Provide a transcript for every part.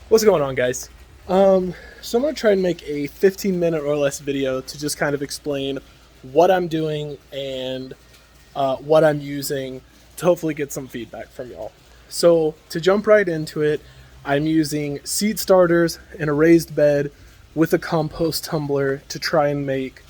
What's going on, guys? So I'm going to try and make a 15-minute or less video to just kind of explain what I'm doing and what I'm using to hopefully get some feedback from y'all. So to jump right into it, I'm using seed starters in a raised bed with a compost tumbler to try and make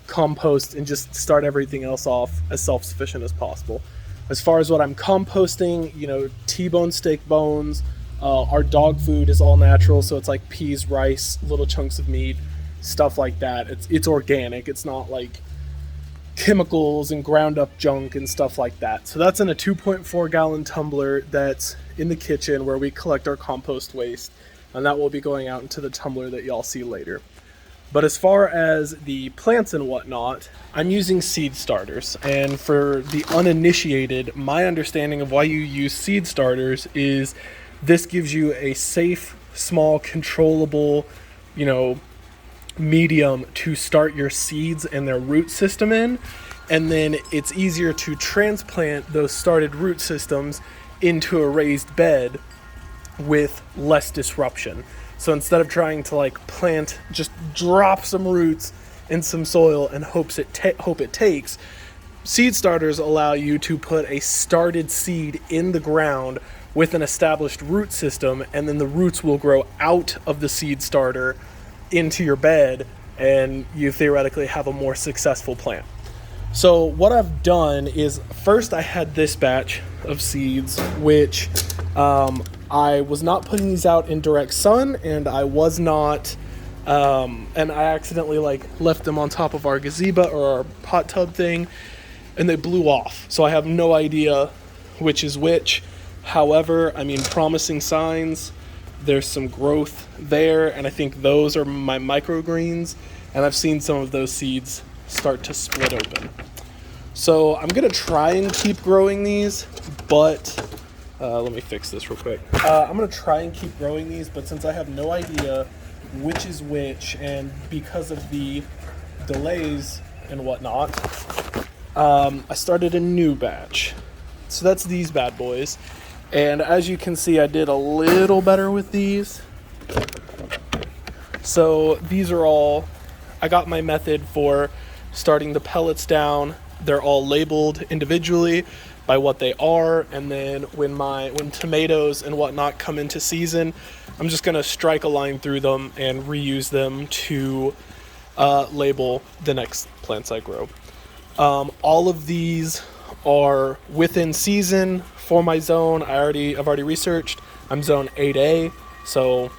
compost and just start everything else off as self-sufficient as possible. As far as what I'm composting, T-bone steak bones. Our dog food is all natural, so it's like peas, rice, little chunks of meat, stuff like that. It's organic. It's not like chemicals and ground up junk and stuff like that. So that's in a 2.4 gallon tumbler that's in the kitchen where we collect our compost waste, and that will be going out into the tumbler that y'all see later. But as far as the plants and whatnot, I'm using seed starters. And for the uninitiated, my understanding of why you use seed starters is this gives you a safe, small, controllable, medium to start your seeds and their root system in. And then it's easier to transplant those started root systems into a raised bed with less disruption. So instead of trying to plant, just drop some roots in some soil and hope it takes, seed starters allow you to put a started seed in the ground with an established root system, and then the roots will grow out of the seed starter into your bed, and you theoretically have a more successful plant. So what I've done is, first I had this batch of seeds, which I was not putting these out in direct sun, and I was not, and I accidentally left them on top of our gazebo or our hot tub thing, and they blew off. So I have no idea which is which. However, promising signs. There's some growth there, and I think those are my microgreens, and I've seen some of those seeds start to split open. So I'm going to try and keep growing these, but let me fix this real quick. I'm going to try and keep growing these, but since I have no idea which is which, and because of the delays and whatnot, I started a new batch. So that's these bad boys. And as you can see, I did a little better with these. So these are all, I got my method for starting the pellets down. They're all labeled individually by what they are. And then when tomatoes and whatnot come into season, I'm just gonna strike a line through them and reuse them to label the next plants I grow. All of these are within season for my zone. I've already researched. I'm zone 8A, so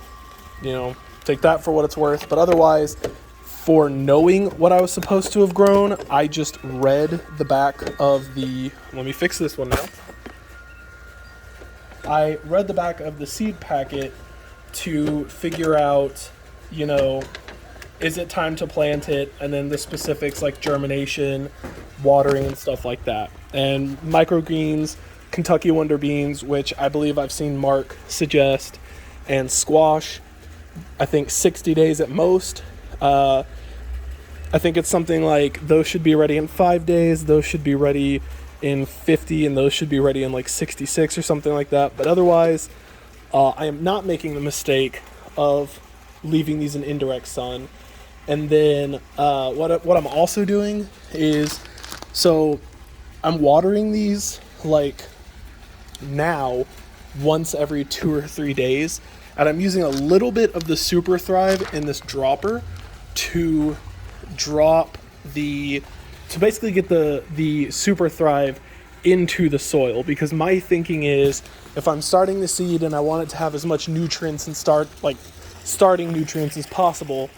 take that for what it's worth. But otherwise, for knowing what I was supposed to have grown, I just read the back of the, let me fix this one now. I read the back of the seed packet to figure out, is it time to plant it, and then the specifics like germination, watering, and stuff like that. And microgreens, Kentucky Wonder Beans, which I believe I've seen Mark suggest, and squash, I think 60 days at most. I think it's something like those should be ready in 5 days, those should be ready in 50, and those should be ready in 66 or something like that. But otherwise, I am not making the mistake of leaving these in indirect sun. And then what I'm also doing is, so I'm watering these now once every 2 or 3 days, and I'm using a little bit of the Super Thrive in this dropper to basically get the Super Thrive into the soil, because my thinking is, if I'm starting the seed and I want it to have as much nutrients and starting nutrients as possible,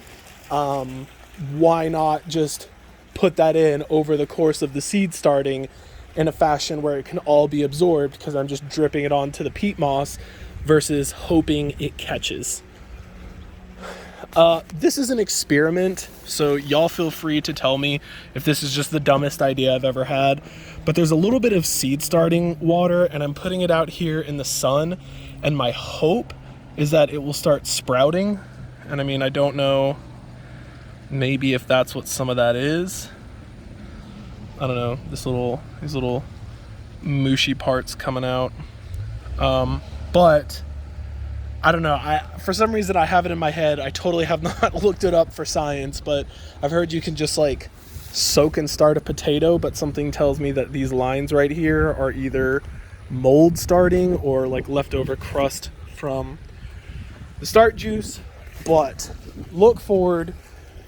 why not just put that in over the course of the seed starting in a fashion where it can all be absorbed, because I'm just dripping it onto the peat moss versus hoping it catches. This is an experiment, so y'all feel free to tell me if this is just the dumbest idea I've ever had. But there's a little bit of seed starting water, and I'm putting it out here in the sun, and my hope is that it will start sprouting. And I don't know, maybe if that's what some of that is. I don't know, these little mushy parts coming out. But I don't know. For some reason I have it in my head. I totally have not looked it up for science, but I've heard you can just like soak and start a potato, but something tells me that these lines right here are either mold starting or like leftover crust from the start juice. But look forward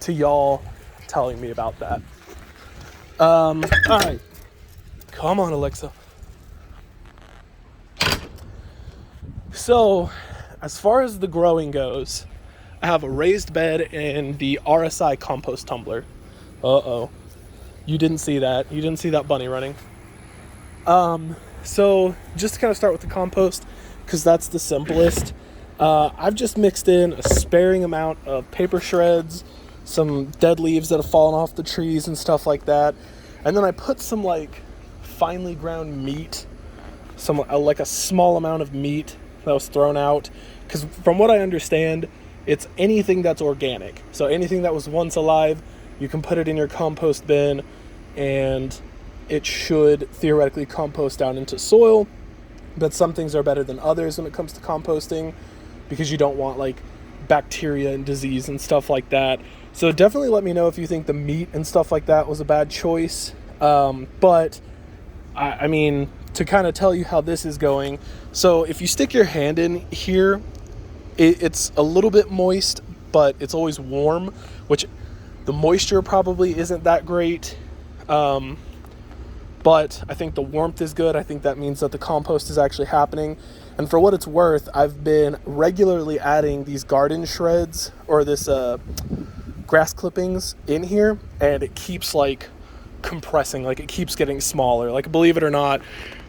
to y'all telling me about that. All right. Come on, Alexa. So, as far as the growing goes, I have a raised bed and the RSI compost tumbler. Uh-oh. You didn't see that. You didn't see that bunny running. So, just to kind of start with the compost, because that's the simplest. I've just mixed in a sparing amount of paper shreds, some dead leaves that have fallen off the trees and stuff like that. And then I put some like finely ground meat, some like a small amount of meat that was thrown out. Because from what I understand, it's anything that's organic. So anything that was once alive, you can put it in your compost bin and it should theoretically compost down into soil. But some things are better than others when it comes to composting because you don't want like bacteria and disease and stuff like that. So definitely let me know if you think the meat and stuff like that was a bad choice. But I mean, to kind of tell you how this is going. So if you stick your hand in here, it's a little bit moist, but it's always warm, which the moisture probably isn't that great. But I think the warmth is good. I think that means that the compost is actually happening. And for what it's worth, I've been regularly adding these garden shreds or this grass clippings in here, and it keeps like compressing, like it keeps getting smaller. Like, believe it or not,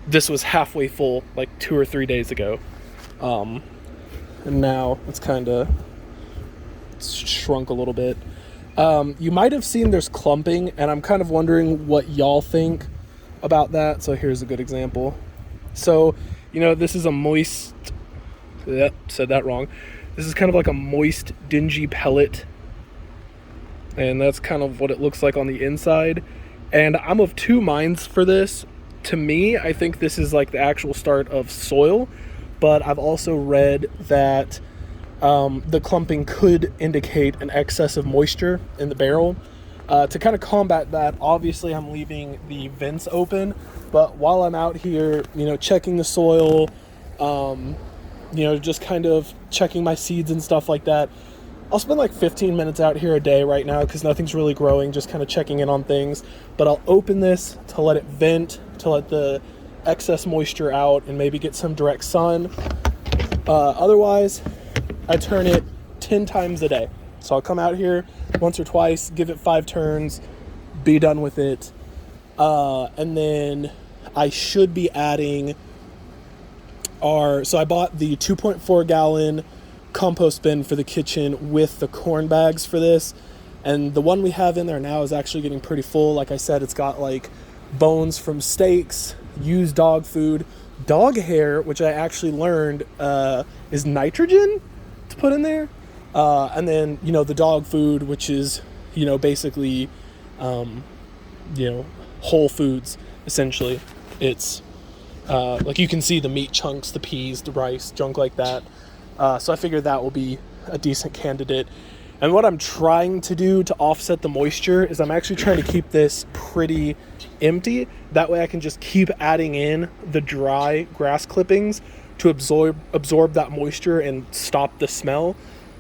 this was halfway full like 2 or 3 days ago. And now it's kind of shrunk a little bit. You might have seen there's clumping, and I'm kind of wondering what y'all think about that. So here's a good example. So, you know, this is a moist, yep, said that wrong. This is kind of like a moist, dingy pellet. And that's kind of what it looks like on the inside. And I'm of two minds for this. To me, I think this is like the actual start of soil. But I've also read that the clumping could indicate an excess of moisture in the barrel. To kind of combat that, obviously I'm leaving the vents open, but while I'm out here, you know, checking the soil, you know, just kind of checking my seeds and stuff like that, I'll spend like 15 minutes out here a day right now because nothing's really growing, just kind of checking in on things. But I'll open this to let it vent, to let the excess moisture out and maybe get some direct sun. Otherwise, I turn it 10 times a day. So I'll come out here once or twice, give it 5 turns, be done with it. And then I should be adding so I bought the 2.4 gallon compost bin for the kitchen with the corn bags for this. And the one we have in there now is actually getting pretty full. Like I said, it's got like bones from steaks, used dog food, dog hair, which I actually learned is nitrogen to put in there. And then, you know, the dog food, which is, you know, basically, you know, whole foods, essentially. It's, like you can see the meat chunks, the peas, the rice, junk like that. So I figured that will be a decent candidate. And what I'm trying to do to offset the moisture is I'm actually trying to keep this pretty empty. That way I can just keep adding in the dry grass clippings to absorb that moisture and stop the smell.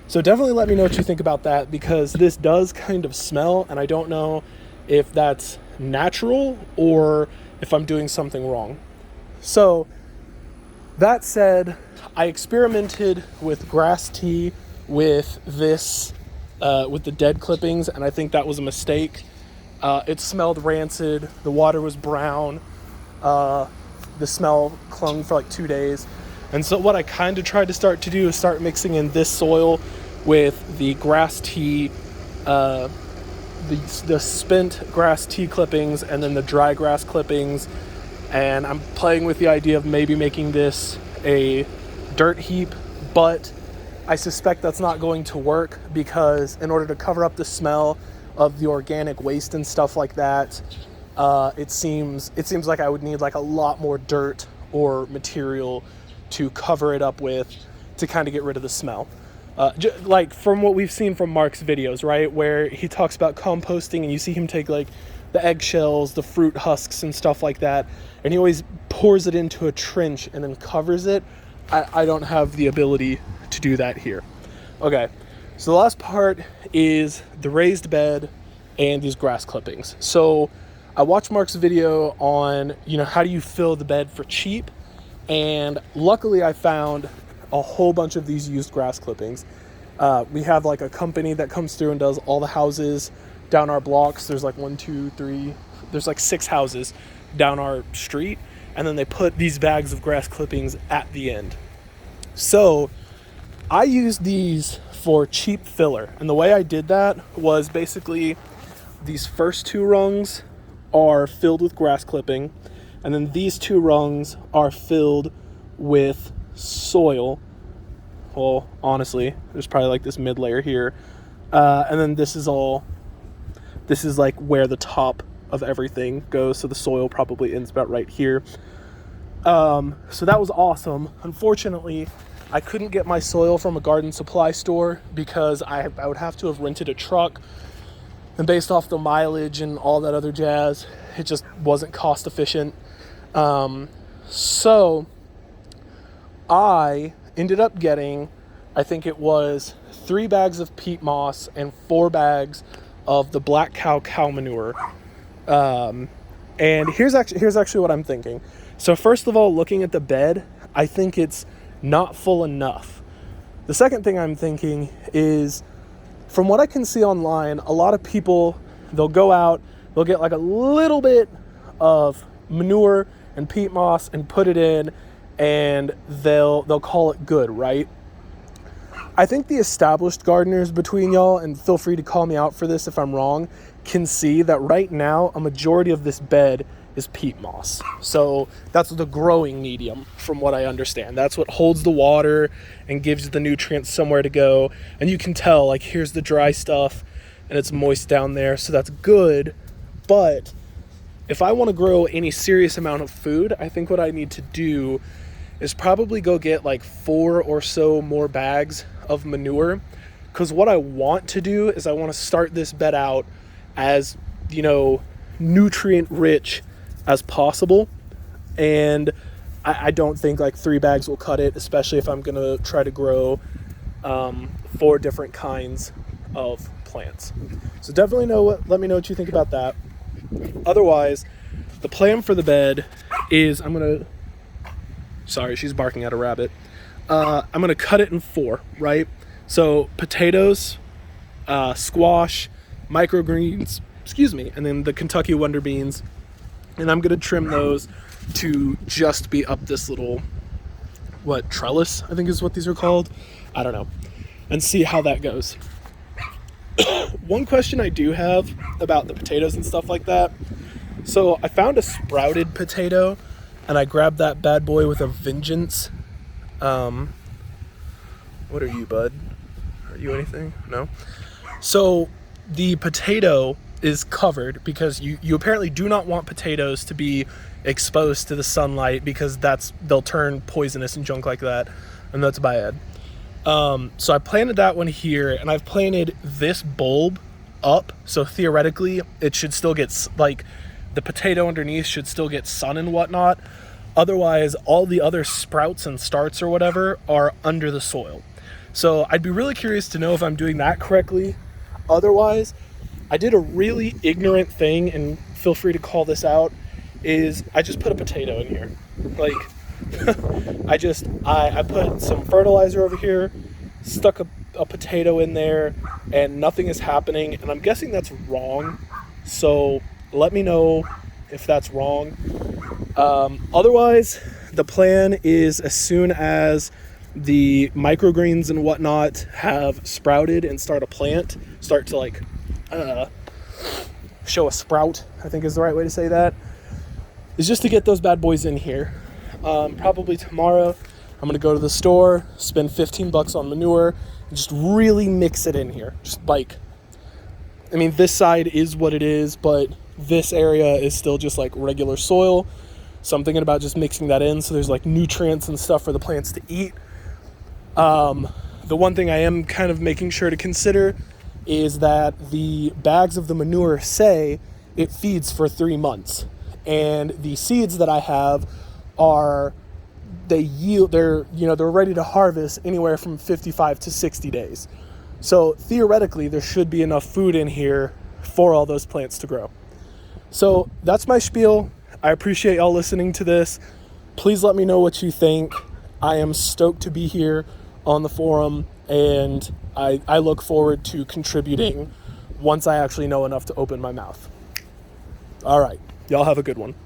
So definitely let me know what you think about that, because this does kind of smell, and I don't know if that's natural or if I'm doing something wrong. So that said, I experimented with grass tea with this, with the dead clippings, and I think that was a mistake. It smelled rancid. The water was brown. The smell clung for like 2 days. And so what I kind of tried to start to do is start mixing in this soil with the grass tea, the spent grass tea clippings, and then the dry grass clippings. And I'm playing with the idea of maybe making this a dirt heap, but I suspect that's not going to work, because in order to cover up the smell of the organic waste and stuff like that, it seems like I would need like a lot more dirt or material to cover it up with to kind of get rid of the smell. Like from what we've seen from Mark's videos, right, where he talks about composting and you see him take like the eggshells, the fruit husks and stuff like that, and he always pours it into a trench and then covers it. I don't have the ability to do that here. Okay, so the last part is the raised bed and these grass clippings. So I watched Mark's video on, how do you fill the bed for cheap, and luckily I found a whole bunch of these used grass clippings. We have like a company that comes through and does all the houses down our blocks. There's like 1, 2, 3, there's like 6 houses down our street, and then they put these bags of grass clippings at the end. So I used these for cheap filler, and the way I did that was basically these first 2 rungs are filled with grass clipping, and then these 2 rungs are filled with soil. Well, honestly, there's probably like this mid layer here, and then this is like where the top of everything goes, so the soil probably ends about right here. So that was awesome. Unfortunately, I couldn't get my soil from a garden supply store because I would have to have rented a truck, and based off the mileage and all that other jazz, it just wasn't cost efficient. So I ended up getting, I think it was 3 bags of peat moss and 4 bags of the black cow manure. And here's actually what I'm thinking. So first of all, looking at the bed, I think it's not full enough. The second thing I'm thinking is, from what I can see online, a lot of people, they'll go out, they'll get like a little bit of manure and peat moss and put it in, and they'll call it good, right? I think the established gardeners between y'all, and feel free to call me out for this if I'm wrong, can see that right now a majority of this bed is peat moss. So that's the growing medium, from what I understand. That's what holds the water and gives the nutrients somewhere to go. And you can tell, like, here's the dry stuff and it's moist down there, so that's good. But if I want to grow any serious amount of food, I think what I need to do is probably go get like 4 or so more bags of manure, because what I want to do is I want to start this bed out as, nutrient rich as possible, and I don't think like 3 bags will cut it, especially if I'm gonna try to grow 4 different kinds of plants. So definitely let me know what you think about that. Otherwise, the plan for the bed is sorry, she's barking at a rabbit. I'm gonna cut it in 4, right? So potatoes, squash, microgreens, and then the Kentucky Wonder Beans. And I'm gonna trim those to just be up this little, trellis, I think is what these are called. I don't know. And see how that goes. One question I do have about the potatoes and stuff like that. So I found a sprouted potato, and I grabbed that bad boy with a vengeance. What are you, bud? Are you anything? No? So the potato is covered because you apparently do not want potatoes to be exposed to the sunlight, because they'll turn poisonous and junk like that, and that's bad. So I planted that one here, and I've planted this bulb up, so theoretically it should still get, like, the potato underneath should still get sun and whatnot. Otherwise, all the other sprouts and starts or whatever are under the soil. So I'd be really curious to know if I'm doing that correctly. Otherwise, I did a really ignorant thing, and feel free to call this out, is I just put a potato in here. Like, I put some fertilizer over here, stuck a potato in there, and nothing is happening, and I'm guessing that's wrong. So let me know if that's wrong. Otherwise, the plan is, as soon as the microgreens and whatnot have sprouted and start to like show a sprout, I think is the right way to say that, is just to get those bad boys in here. Probably tomorrow I'm gonna go to the store, spend $15 on manure, and just really mix it in here. Just like, I mean, this side is what it is, but this area is still just like regular soil. So I'm thinking about just mixing that in so there's like nutrients and stuff for the plants to eat. The one thing I am kind of making sure to consider is that the bags of the manure say it feeds for 3 months. And the seeds that I have they're ready to harvest anywhere from 55 to 60 days. So theoretically, there should be enough food in here for all those plants to grow. So that's my spiel. I appreciate y'all listening to this. Please let me know what you think. I am stoked to be here on the forum, and I look forward to contributing once I actually know enough to open my mouth. All right. Y'all have a good one.